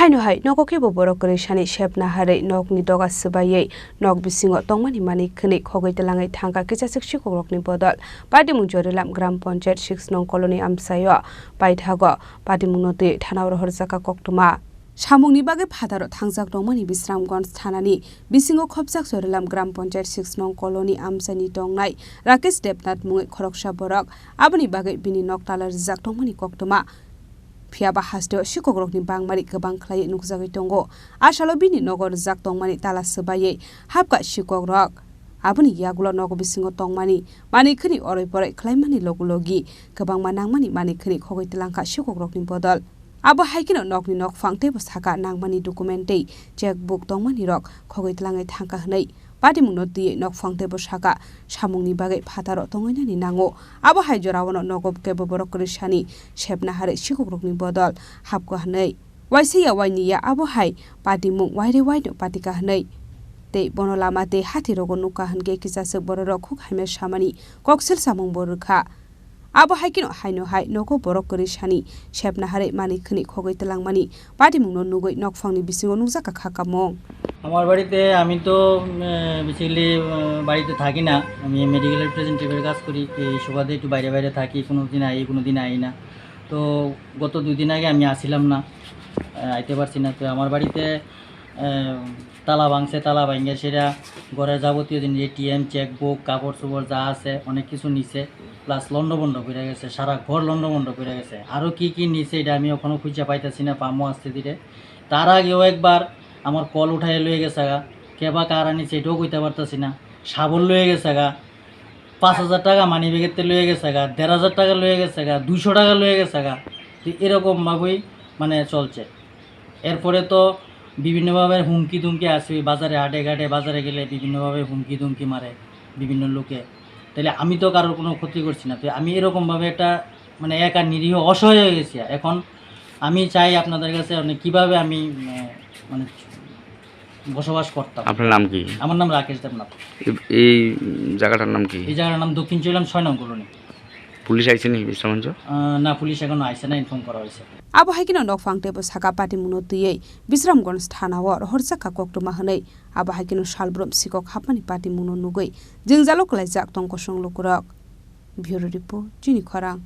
haino hai nogo ke borok kore shani shepna hare Nogni Doga Swbawi nog Bisingo Tongmani mani khni Khogwi Twlangkha Thangka Kisaswk Sikokrokni Bodol party mung jorilam gram panchayat 6 nong colony amsayo paithago party mung noti thanawro horjaka koktuma samungni bage phataro thangjak dongmani Bisramganj thanani Bisingo khopjak jorilam gram panchayat 6 nong colony amsani tongnai Rakesh Debnath mungai khoroksa borok aboni bage bini noktalar jak dongmani koktuma Phiaba hasdo Sikokrokni bangmari gobang khlai nukjagui tongo asalo bini nogor jak tongmani tala Swbawi hapka Sikokrok aboni yagulo nogo Bisingo Tongmani mani khni oroi poroi khlaimani logulogi gobang manangmani mani khni Khogwi Twlangkha Sikokrokni Bodol abo haikino nokni nok phangte bo saka nangmani documentei checkbook tongmani rok Khogwi Twlangkha thangka hnai party mungno ti nok phangte bo saka samungni bage phataro tongoinani nango abo haijorawono nogo kebo borok krishani shepna hare Sikokrokni Bodol hapko hnai waisiya wainiya abo hai party mung waire waino patika hnai te bonolama te hathirogo nuka hange Kisaswk borok khuk haime samani koksel samung borukha abo haikino haino hai nogo borok krishani shepna hare mani khni Khogwi Twlangmani party mungno nugoi nokphangni Bisingo nukjaka khakamong আমার বাড়িতে আমি তো basically বাড়িতে থাকি না আমি medical রিপ্রেজেন্টেটিভের কাজ করি এই সুবাদে একটু বাইরে বাইরে থাকি কোনো দিন আই না তো গত 2 দিন আগে আমি আসিলাম না আইতে পারছি না তো আমার বাড়িতে তালা ভাঙে সেটা ঘরের যাবতীয় জিনিস এটিএম চেকবুক কাপড় চোপড় যা আছে অনেক কিছু নিছে প্লাস লন্ডভন্ড করে গেছে সারা ঘর লন্ডভন্ড করে গেছে আরও কি নিছে এটা আমি ওখানে খুঁজে পাইতেছি না পামো আসতে দিলে তার আগেও একবার আমার কল উঠাই লয়ে গেছে গা কেবা কার আনিছে এটাও কইতে পারতেছি না সাবল লয়ে গেছে গা 5,000 টাকা মানি ব্যাগেতে লয়ে গেছে গা 1,500 টাকা লয়ে গেছে গা 200 টাকা লয়ে গেছে গা এরকমভাবেই মানে চলছে এরপরে তো বিভিন্নভাবে হুমকি দুমকি আসে বাজারে হাটে ঘাটে বাজারে গেলে বিভিন্নভাবে হুমকি দুমকি মারে বিভিন্ন লোকে তাহলে আমি তো কারোর কোনো ক্ষতি করছি না তো আমি এরকমভাবে একটা মানে একা নিরীহ অসহায় হয়ে গেছি এখন আমি চাই আপনাদের কাছে কীভাবে আমি মানে বসবাস করতাম। আপনার নাম কি? আমার নাম রাকেশ দেবনাথ। এই জায়গাটার নাম কি? এই জায়গাটার নাম দক্ষিণ চৈলাম 6 নং কলোনি। পুলিশ আইছে নি বিশ্রামগঞ্জ? না পুলিশ এখনো আইছে না, ইনফর্ম করা হয়েছে। abo haikino nok phangte bo saka party mungno tiyei Bisramganj thanao horjaka koktuma hnai abo haikino salbrom sikok hapani party mungno nugoi jingjalo klaijak tongko songlok rok Bureau Report Chini Khorang।